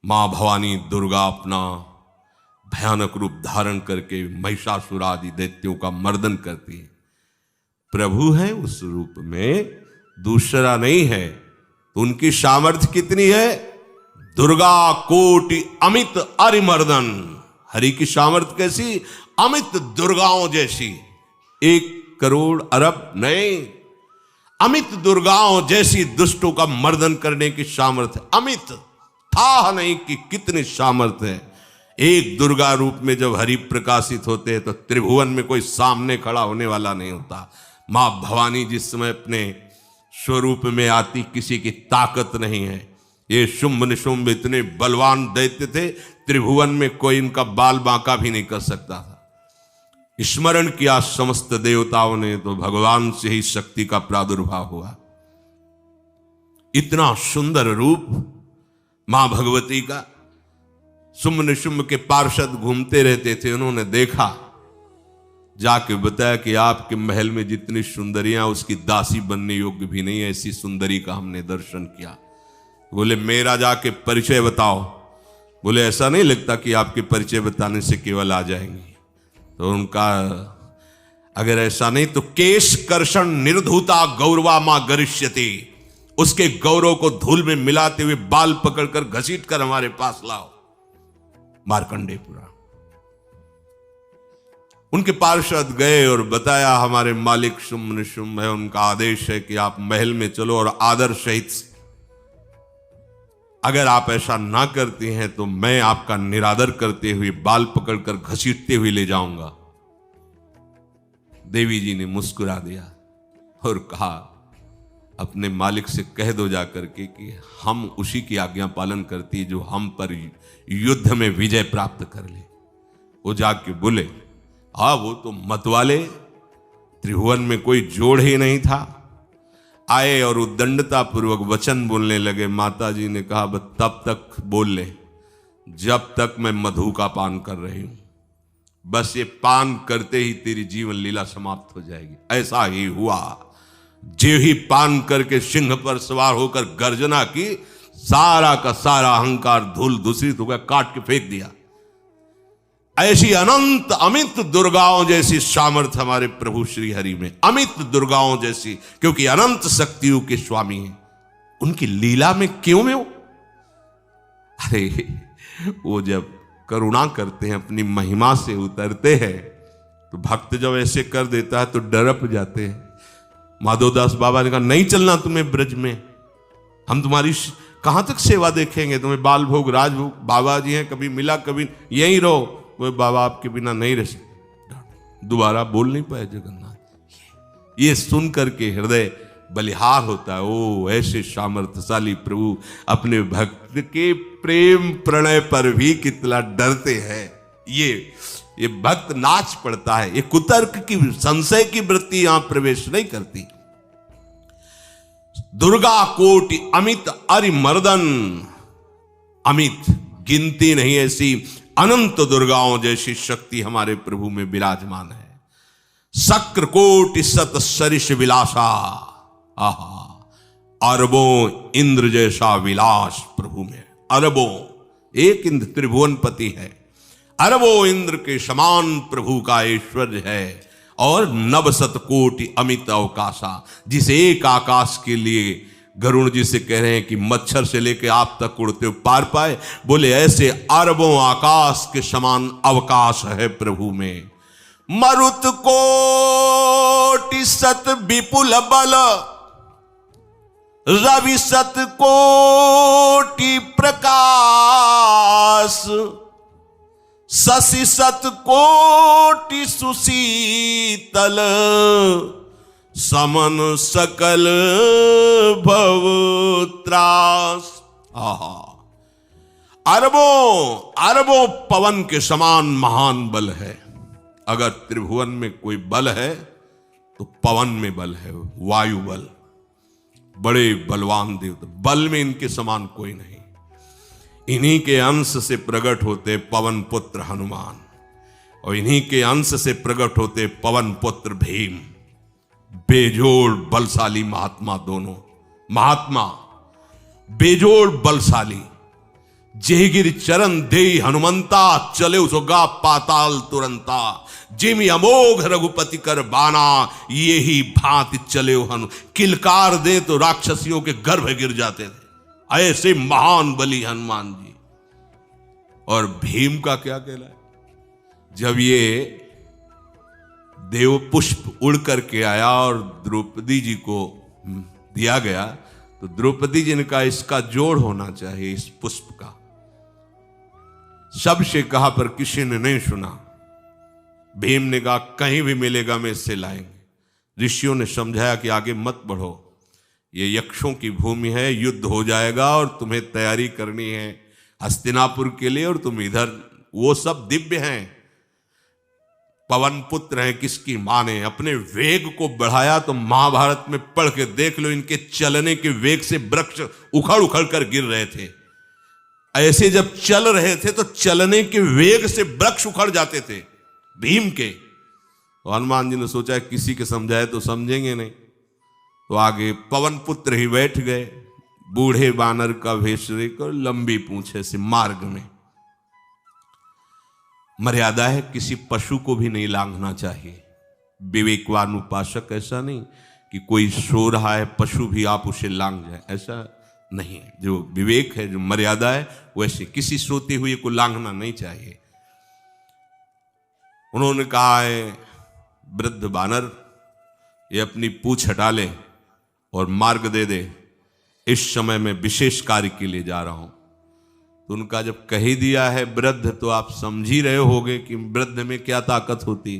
मां भवानी दुर्गा अपना भयानक रूप धारण करके महिषासुर आदि दैत्यों का मर्दन करती है। प्रभु है उस रूप में, दूसरा नहीं है। तो उनकी सामर्थ्य कितनी है? दुर्गा कोटि अमित अरिमर्दन। हरि की सामर्थ्य कैसी? अमित दुर्गाओं जैसी। 1 करोड़ अरब नहीं, अमित दुर्गाओं जैसी दुष्टों का मर्दन करने की सामर्थ्य। अमित था नहीं कि कितनी सामर्थ्य है। एक दुर्गा रूप में जब हरि प्रकाशित होते हैं तो त्रिभुवन में कोई सामने खड़ा होने वाला नहीं होता। मां भवानी जिस समय अपने स्वरूप में आती, किसी की ताकत नहीं है। ये शुंभ निशुंभ इतने बलवान दैत्य थे, त्रिभुवन में कोई इनका बाल बांका भी नहीं कर सकता था। स्मरण किया समस्त देवताओं ने तो भगवान से ही शक्ति का प्रादुर्भाव हुआ। इतना सुंदर रूप मां भगवती का। शुंभ निशुंभ के पार्षद घूमते रहते थे, उन्होंने देखा, जाके बताया कि आपके महल में जितनी सुंदरियां उसकी दासी बनने योग्य भी नहीं है, ऐसी सुंदरी का हमने दर्शन किया। बोले मेरा जाके परिचय बताओ। बोले ऐसा नहीं लगता कि आपके परिचय बताने से केवल आ जाएंगी। तो उनका अगर ऐसा नहीं तो केश कर्षण निर्धूता गौरवा मां गरिष्यति, उसके गौरव को धूल में मिलाते हुए बाल पकड़कर घसीट कर हमारे पास लाओ। मार्कंडेय पुराण। उनके पार्षद गए और बताया हमारे मालिक शुंभ निशुंभ है, उनका आदेश है कि आप महल में चलो और आदर सहित, अगर आप ऐसा ना करती हैं तो मैं आपका निरादर करते हुए बाल पकड़कर घसीटते हुए ले जाऊंगा। देवी जी ने मुस्कुरा दिया और कहा अपने मालिक से कह दो जाकर के कि हम उसी की आज्ञा पालन करती जो हम पर युद्ध में विजय प्राप्त कर ले। वो जाके बोले हाँ वो तो मतवाले, त्रिभुवन में कोई जोड़ ही नहीं था। आए और उद्दंडता पूर्वक वचन बोलने लगे। माता जी ने कहा बस तब तक बोल ले जब तक मैं मधु का पान कर रही हूं। बस ये पान करते ही तेरी जीवन लीला समाप्त हो जाएगी। ऐसा ही हुआ। जो ही पान करके सिंह पर सवार होकर गर्जना की, सारा का सारा अहंकार धूल दूषित हो गया, काट के फेंक दिया। ऐसी अनंत अमित दुर्गाओं जैसी सामर्थ्य हमारे प्रभु श्री हरि में, अमित दुर्गाओं जैसी, क्योंकि अनंत शक्तियों के स्वामी हैं। उनकी लीला में क्यों में हो? अरे वो जब करुणा करते हैं, अपनी महिमा से उतरते हैं, तो भक्त जब ऐसे कर देता है तो डरप जाते हैं। माधवदास बाबा ने कहा नहीं चलना तुम्हें ब्रज में, हम तुम्हारी कहां तक सेवा देखेंगे, तुम्हें बाल भोग राजभोग। बाबा जी हैं, कभी मिला कभी यहीं रहो। वो बाबा आपके बिना नहीं रह सकते। दोबारा बोल नहीं पाए जगन्नाथ। ये सुन करके हृदय बलिहार होता है। ओ ऐसे सामर्थ्यशाली प्रभु अपने भक्त के प्रेम प्रणय पर भी कितना डरते हैं। ये भक्त नाच पड़ता है। ये कुतर्क की, संशय की वृत्ति यहां प्रवेश नहीं करती। दुर्गा कोटि अमित अरिमर्दन। अमित गिनती नहीं, ऐसी अनंत दुर्गाओं जैसी शक्ति हमारे प्रभु में विराजमान है। शक्र कोटि सत सरिष विलासा। आहा, अरबों इंद्र जैसा विलास प्रभु में। अरबों, एक इंद्र त्रिभुवनपति है, अरबों इंद्र के समान प्रभु का ऐश्वर्य है। और नवशत कोटि अमित अवकाशा, जिसे एक आकाश के लिए गरुड़ जी से कह रहे हैं कि मच्छर से लेके आप तक उड़ते हो पार पाए। बोले ऐसे अरबों आकाश के समान अवकाश है प्रभु में। मरुत कोटि सत विपुल बल, रवि सत कोटि प्रकाश, शशि सत कोटि सुशीतल, समन सकल भव त्रास। आहा, अरबों अरबों पवन के समान महान बल है। अगर त्रिभुवन में कोई बल है तो पवन में बल है, वायु बल। बड़े बलवान देवता, बल में इनके समान कोई नहीं। इन्हीं के अंश से प्रकट होते पवन पुत्र हनुमान, और इन्हीं के अंश से प्रकट होते पवन पुत्र भीम। बेजोड़ बलशाली महात्मा, दोनों महात्मा बेजोड़ बलशाली। जेगिर चरण दे हनुमंता, चले उसोगा पाताल तुरंता। जिमि अमोघ रघुपति कर बाना, ये ही भांति चले हनु। किलकार दे तो राक्षसियों के गर्भ गिर जाते थे, ऐसे महान बली हनुमान जी। और भीम का क्या कहना है, जब ये देव पुष्प उड़ करके आया और द्रौपदी जी को दिया गया, तो द्रौपदी जी ने कहा इसका जोड़ होना चाहिए इस पुष्प का। सबसे कहा पर किसी ने नहीं सुना। भीम ने कहा कहीं भी मिलेगा मैं इससे लाएंगे। ऋषियों ने समझाया कि आगे मत बढ़ो, ये यक्षों की भूमि है, युद्ध हो जाएगा और तुम्हें तैयारी करनी है हस्तिनापुर के लिए, और तुम इधर, वो सब दिव्य हैं, पवन पुत्र हैं, किसकी मां ने अपने वेग को बढ़ाया। तो महाभारत में पढ़ के देख लो, इनके चलने के वेग से वृक्ष उखड़ उखड़ कर गिर रहे थे। ऐसे जब चल रहे थे तो चलने के वेग से वृक्ष उखड़ जाते थे भीम के। तो हनुमान जी ने सोचा किसी के समझाए तो समझेंगे नहीं, तो आगे पवन पुत्र ही बैठ गए, बूढ़े बानर का भेष लेकर, लंबी पूंछे से। मार्ग में मर्यादा है, किसी पशु को भी नहीं लांघना चाहिए। विवेकवान उपासक ऐसा नहीं कि कोई सो रहा है पशु भी आप उसे लांघ जाए, ऐसा नहीं। जो विवेक है, जो मर्यादा है, वैसे किसी सोते हुए को लांघना नहीं चाहिए। उन्होंने कहा है वृद्ध बानर, ये अपनी पूंछ हटा ले और मार्ग दे दे, इस समय मैं विशेष कार्य के लिए जा रहा हूं। तो उनका जब कह ही दिया है वृद्ध, तो आप समझ ही रहे होगे कि वृद्ध में क्या ताकत होती।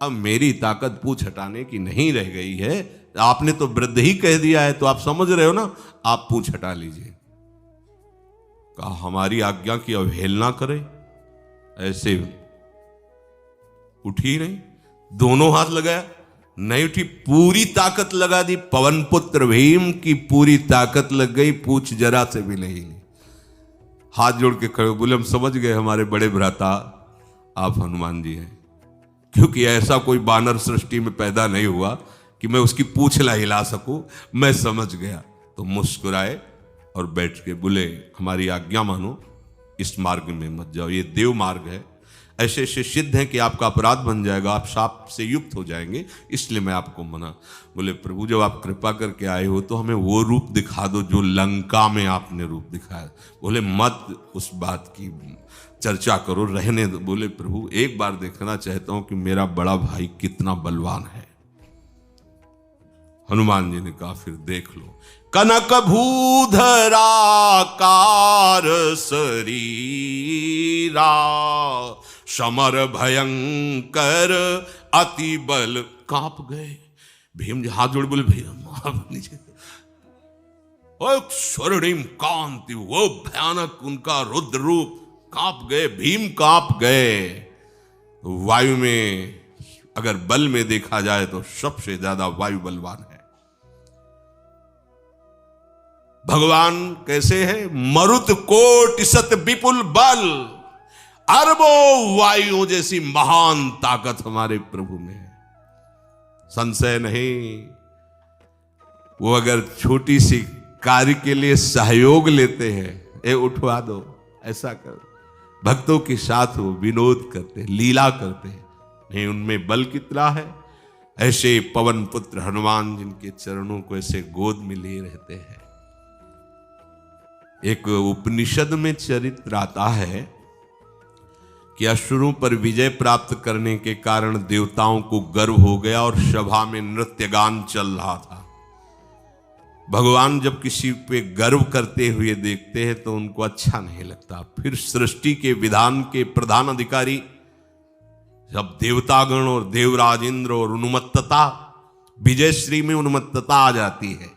अब मेरी ताकत पूंछ हटाने की नहीं रह गई है, आपने तो वृद्ध ही कह दिया है, तो आप समझ रहे हो ना, आप पूंछ हटा लीजिए। कहा हमारी आज्ञा की अवहेलना करे, ऐसे उठी नहीं, दोनों हाथ लगाया, नहीं उठी, पूरी ताकत लगा दी। पवन पुत्र भीम की पूरी ताकत लग गई, पूछ जरा से भी नहीं। हाथ जोड़ के खड़े बोले हम समझ गए हमारे बड़े भ्राता आप हनुमान जी हैं, क्योंकि ऐसा कोई बानर सृष्टि में पैदा नहीं हुआ कि मैं उसकी पूंछ ला हिला सकूं। मैं समझ गया। तो मुस्कुराए और बैठ के बोले हमारी आज्ञा मानो, इस मार्ग में मत जाओ, ये देव मार्ग है, ऐसे ऐसे सिद्ध है कि आपका अपराध बन जाएगा, आप शाप से युक्त हो जाएंगे, इसलिए मैं आपको मना। बोले प्रभु जब आप कृपा करके आए हो तो हमें वो रूप दिखा दो जो लंका में आपने रूप दिखाया। बोले मत उस बात की चर्चा करो, रहने दो। बोले प्रभु एक बार देखना चाहता हूं कि मेरा बड़ा भाई कितना बलवान है। हनुमान जी ने कहा फिर देख लो। कनक भूधरा कार शरीरा, समर भयंकर अति बल। कांप गए भीम जी, हाथ जोड़ बोले भैया नीचे। स्वर्णिम कांति, वो भयानक उनका रुद्र रूप, कांप गए भीम, कांप गए। वायु में अगर बल में देखा जाए तो सबसे ज्यादा वायु बलवान है। भगवान कैसे है, मरुत कोटि सत विपुल बल, अरबों वायु जैसी महान ताकत हमारे प्रभु में है, संशय नहीं। वो अगर छोटी सी कार्य के लिए सहयोग लेते हैं, ए उठवा दो, ऐसा कर, भक्तों के साथ वो विनोद करते, लीला करते हैं, नहीं उनमें बल कितना है। ऐसे पवन पुत्र हनुमान जिनके चरणों को ऐसे गोद में लिए रहते हैं। एक उपनिषद में चरित्र आता है कि असुरों पर विजय प्राप्त करने के कारण देवताओं को गर्व हो गया और सभा में नृत्य गान चल रहा था। भगवान जब किसी पे गर्व करते हुए देखते हैं तो उनको अच्छा नहीं लगता। फिर सृष्टि के विधान के प्रधान अधिकारी जब देवतागण और देवराज इंद्र और उन्मत्तता, विजयश्री में उन्मत्तता आ जाती है,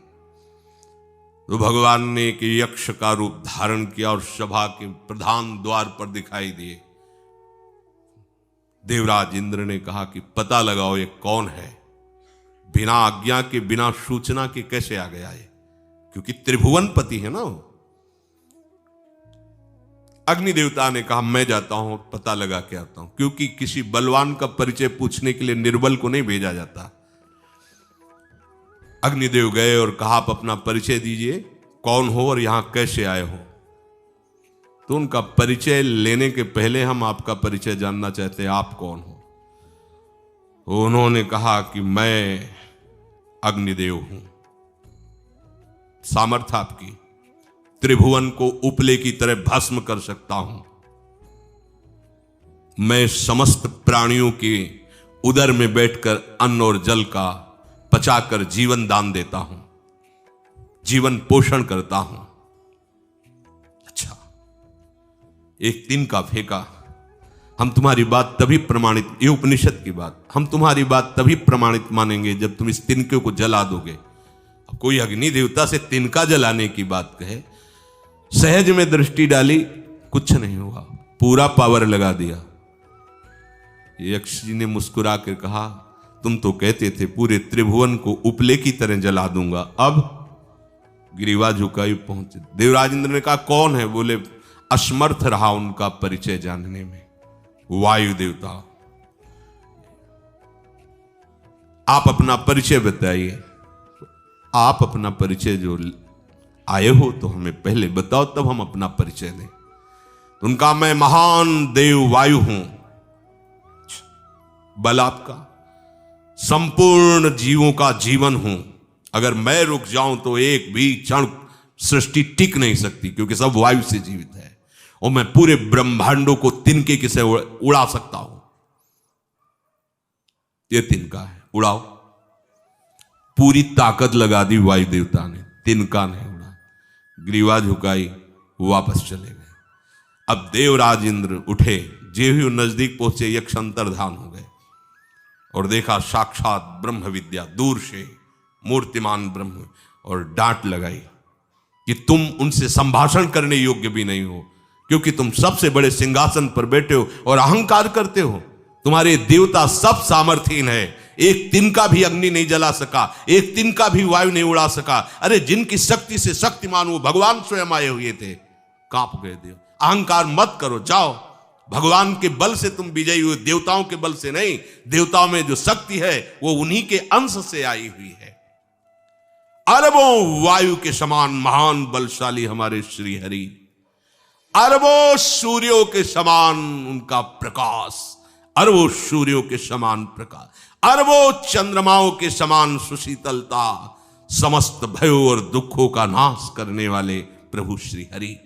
तो भगवान ने एक यक्ष का रूप धारण किया और सभा के प्रधान द्वार पर दिखाई दिए। देवराज इंद्र ने कहा कि पता लगाओ ये कौन है, बिना आज्ञा के, बिना सूचना के कैसे आ गया ये, क्योंकि त्रिभुवनपति है ना। अग्नि देवता ने कहा मैं जाता हूं, पता लगा के आता हूं, क्योंकि किसी बलवान का परिचय पूछने के लिए निर्बल को नहीं भेजा जाता। अग्निदेव गए और कहा आप अपना परिचय दीजिए, कौन हो और यहां कैसे आए हो। तो उनका परिचय लेने के पहले हम आपका परिचय जानना चाहते हैं, आप कौन हो। उन्होंने कहा कि मैं अग्निदेव हूं। सामर्थ्य आपकी, त्रिभुवन को उपले की तरह भस्म कर सकता हूं। मैं समस्त प्राणियों के उदर में बैठकर अन्न और जल का पचाकर जीवन दान देता हूं, जीवन पोषण करता हूं। अच्छा, एक तिनका फेंका, हम तुम्हारी बात तभी प्रमाणित, ये उपनिषद की बात, हम तुम्हारी बात तभी प्रमाणित मानेंगे जब तुम इस तिनके को जला दोगे। अब कोई अग्नि देवता से तिनका जलाने की बात कहे, सहज में दृष्टि डाली, कुछ नहीं हुआ, पूरा पावर लगा दिया। यक्ष जी ने मुस्कुरा कर कहा, तुम तो कहते थे पूरे त्रिभुवन को उपले की तरह जला दूंगा, अब गिरिवा झुकाई पहुंचे। देवराज इंद्र ने कहा कौन है? बोले असमर्थ रहा उनका परिचय जानने में, वायु देवता। आप अपना परिचय बताइए। आप अपना परिचय जो आए हो तो हमें पहले बताओ, तब हम अपना परिचय दें। उनका मैं महान देव वायु हूं, बल आपका, संपूर्ण जीवों का जीवन हूं। अगर मैं रुक जाऊं तो एक भी क्षण सृष्टि टिक नहीं सकती, क्योंकि सब वायु से जीवित है, और मैं पूरे ब्रह्मांडों को तिनके से उड़ा सकता हूं। ये तिनका है, उड़ाओ। पूरी ताकत लगा दी वायु देवता ने, तिनका नहीं उड़ा। ग्रीवा झुकाई, वापस चले गए। अब देवराज इंद्र उठे, जे ही नजदीक पहुंचे यक्ष अंतर्धान हो गए और देखा साक्षात ब्रह्म विद्या दूर से मूर्तिमान ब्रह्म, और डांट लगाई कि तुम उनसे संभाषण करने योग्य भी नहीं हो, क्योंकि तुम सबसे बड़े सिंहासन पर बैठे हो और अहंकार करते हो। तुम्हारे देवता सब सामर्थ्यहीन है, एक तिनका भी अग्नि नहीं जला सका, एक तिनका भी वायु नहीं उड़ा सका। अरे जिनकी शक्ति से शक्तिमान वो भगवान स्वयं आए हुए थे, कांप गए देव। अहंकार मत करो, जाओ, भगवान के बल से तुम विजयी हुए, देवताओं के बल से नहीं। देवताओं में जो शक्ति है वो उन्हीं के अंश से आई हुई है। अरबों वायु के समान महान बलशाली हमारे श्री हरि, अरबों सूर्यों के समान उनका प्रकाश, अरबों सूर्यों के समान प्रकाश, अरबों चंद्रमाओं के समान सुशीतलता, समस्त भयों और दुखों का नाश करने वाले प्रभु श्री हरि।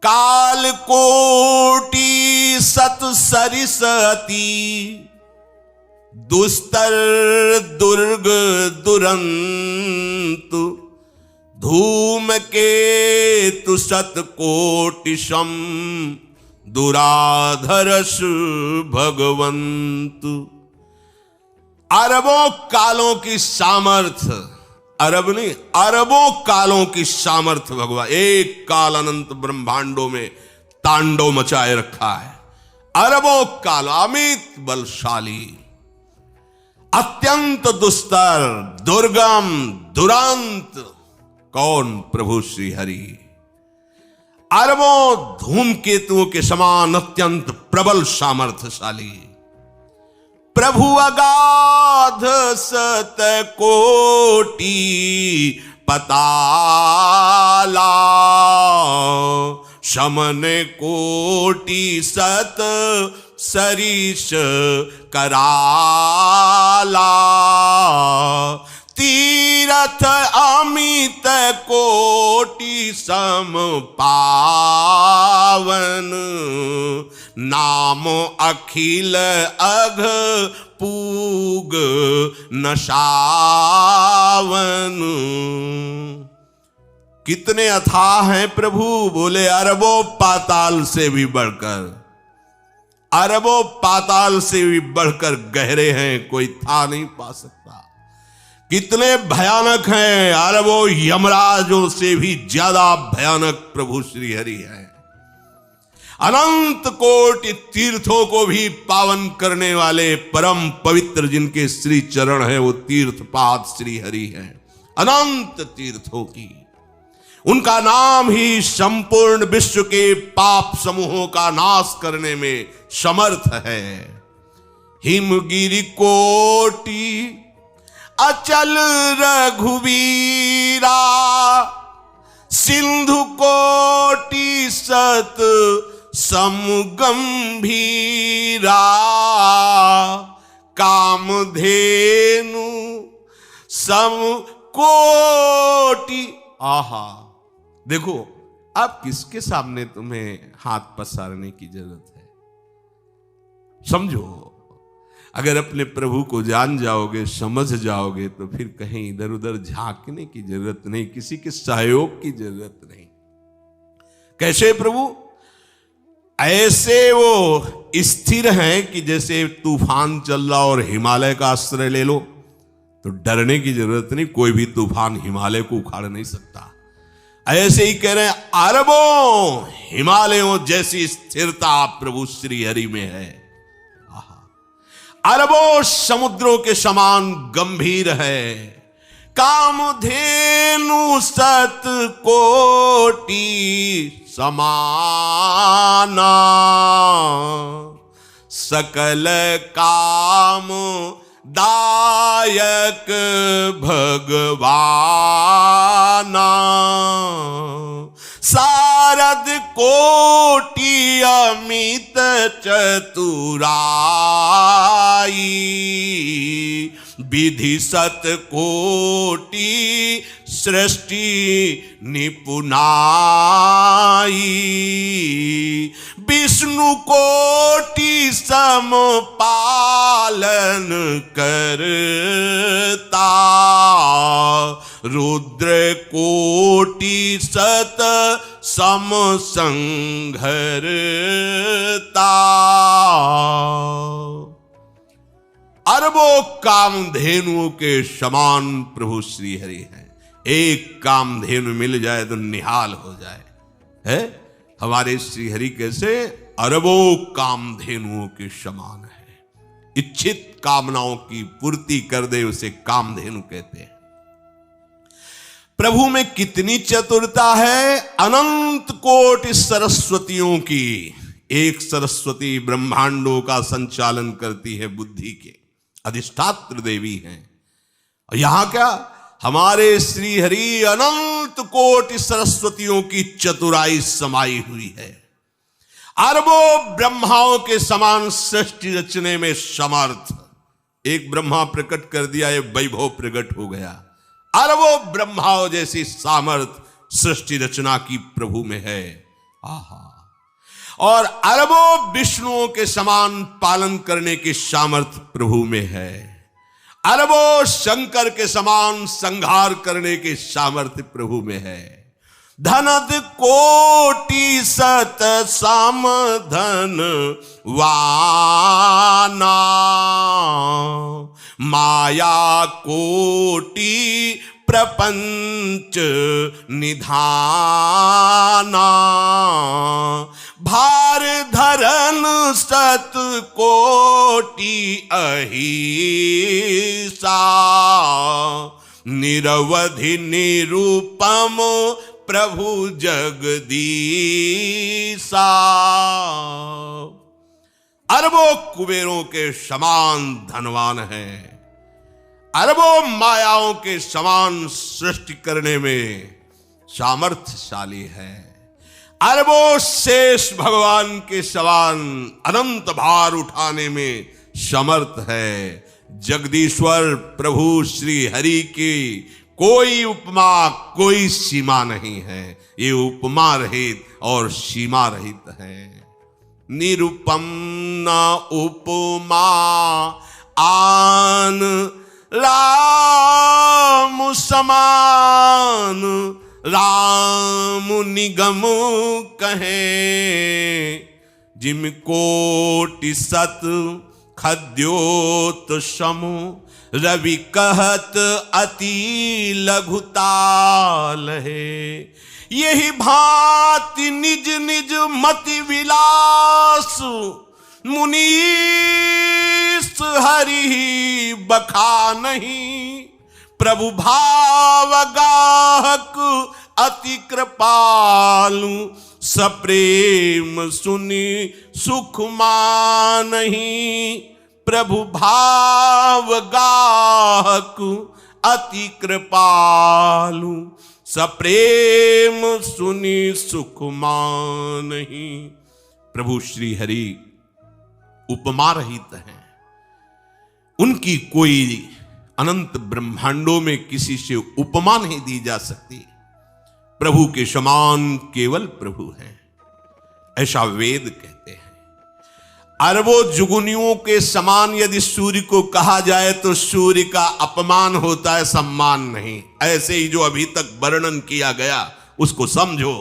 काल कोटि सत सरिस अति, दुस्तर दुर्ग दुरंत, धूम के तु सत कोटि सम, दुराधरस भगवंत। अरबों कालों की सामर्थ्य, अरब नहीं, अरबों कालों की सामर्थ्य भगवान, एक काल अनंत ब्रह्मांडों में तांडव मचाए रखा है। अरबों काल, अमित बलशाली, अत्यंत दुस्तर, दुर्गम, दुरांत, कौन? प्रभु श्री हरि। अरबों धूमकेतुओं के समान अत्यंत प्रबल सामर्थ्यशाली, प्रभु अगाध सत कोटि पताला, शमन कोटि सत सरिस कराला, तीरथ अमित कोटि सम पावन, नाम अखिल अघ पूग नशावन। कितने अथाह हैं प्रभु? बोले अरबों पाताल से भी बढ़कर, अरबों पाताल से भी बढ़कर गहरे हैं, कोई था नहीं पा सकता। कितने भयानक हैं, अरबों यमराजों से भी ज्यादा भयानक प्रभु श्री हरि है। अनंत कोटि तीर्थों को भी पावन करने वाले परम पवित्र जिनके श्री चरण है, वो तीर्थपाद श्री हरि हैं। अनंत तीर्थों की, उनका नाम ही संपूर्ण विश्व के पाप समूहों का नाश करने में समर्थ है। हिमगिरि कोटि अचल रघुवीरा, सिंधु कोटि सत समगंभीरा, कामधेनु सम कोटि। आहा, देखो अब किसके सामने तुम्हें हाथ पसारने की जरूरत है? समझो, अगर अपने प्रभु को जान जाओगे, समझ जाओगे, तो फिर कहीं इधर उधर झांकने की जरूरत नहीं, किसी के सहयोग की जरूरत नहीं। कैसे प्रभु? ऐसे वो स्थिर हैं कि जैसे तूफान चल रहा और हिमालय का आश्रय ले लो तो डरने की जरूरत नहीं, कोई भी तूफान हिमालय को उखाड़ नहीं सकता। ऐसे ही कह रहे हैं, अरबों हिमालयों जैसी स्थिरता प्रभु श्री हरि में है। अरबों समुद्रों के समान गंभीर है। कामधेनु सत कोटि समाना, सकल काम दायक भगवाना, सारद कोटि अमित चतुराई, विधि सत कोटि सृष्टि निपुनाई, विष्णु कोटि सम पालन करता, रुद्र कोटि सत सम संघरता। अरबों कामधेनुओं के समान प्रभु श्री हरि हैं। एक कामधेनु मिल जाए तो निहाल हो जाए। है हमारे श्री हरि कैसे? अरबों कामधेनुओं के समान है। इच्छित कामनाओं की पूर्ति कर दे उसे कामधेनु कहते हैं। प्रभु में कितनी चतुरता है! अनंत कोटि सरस्वतियों की एक सरस्वती ब्रह्मांडों का संचालन करती है, बुद्धि के अधिष्ठात्र देवी हैं। और यहां क्या, हमारे श्री हरि अनंत कोटि सरस्वतियों की चतुराई समाई हुई है। अरबों ब्रह्माओं के समान सृष्टि रचने में समर्थ। एक ब्रह्मा प्रकट कर दिया, ये वैभव प्रकट हो गया। अरबों ब्रह्माओं जैसी सामर्थ सृष्टि रचना की प्रभु में है। आहा! और अरबों विष्णुओं के समान पालन करने की सामर्थ प्रभु में है। अरबों शंकर के समान संहार करने की सामर्थ्य प्रभु में है। धनद कोटि सत सम धन वाना, माया कोटि प्रपंच निधाना, भार धरन सत कोटि अहिसा, निरवधि निरूपम प्रभु जगदीसा। अरबों कुबेरों के समान धनवान है। अरबों मायाओं के समान सृष्टि करने में सामर्थ्यशाली है। अरबों शेष भगवान के समान अनंत भार उठाने में समर्थ है। जगदीश्वर प्रभु श्री हरि की कोई उपमा, कोई सीमा नहीं है। ये उपमा रहित और सीमा रहित है। निरुपम न उपमा आन राम समान, राम निगम कहे, जिम कोटि सत खद्योत समु, रवि कहत अति लघुताल है। यही भांति निज निज मति विलास, मुनीस हरि बखा नहीं। प्रभु भाव गाहक अति कृपालु, सप्रेम सुनि सुख मानहि। प्रभु भाव गाहक अति कृपालु, सप्रेम सुनी सुख मानहि। प्रभु श्री हरि उपमा रहित हैं, उनकी कोई अनंत ब्रह्मांडों में किसी से उपमा नहीं दी जा सकती। प्रभु के समान केवल प्रभु हैं, ऐसा वेद कहते हैं। अरबों जुगुनियों के समान यदि सूर्य को कहा जाए तो सूर्य का अपमान होता है, सम्मान नहीं। ऐसे ही जो अभी तक वर्णन किया गया उसको समझो।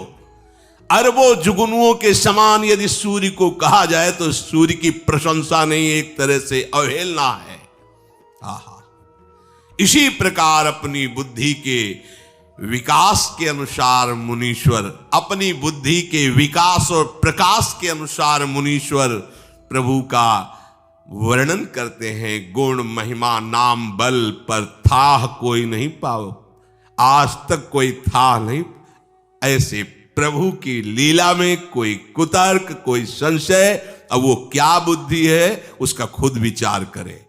अरबों जुगनुओं के समान यदि सूर्य को कहा जाए तो सूर्य की प्रशंसा नहीं, एक तरह से अवहेलना है। आहा, इसी प्रकार अपनी बुद्धि के विकास के अनुसार मुनीश्वर, अपनी बुद्धि के विकास और प्रकाश के अनुसार मुनीश्वर प्रभु का वर्णन करते हैं। गुण महिमा नाम बल पर थाह कोई नहीं पाओ, आज तक कोई थाह नहीं। ऐसे प्रभु की लीला में कोई कुतर्क, कोई संशय, अब वो क्या बुद्धि है उसका खुद विचार करे।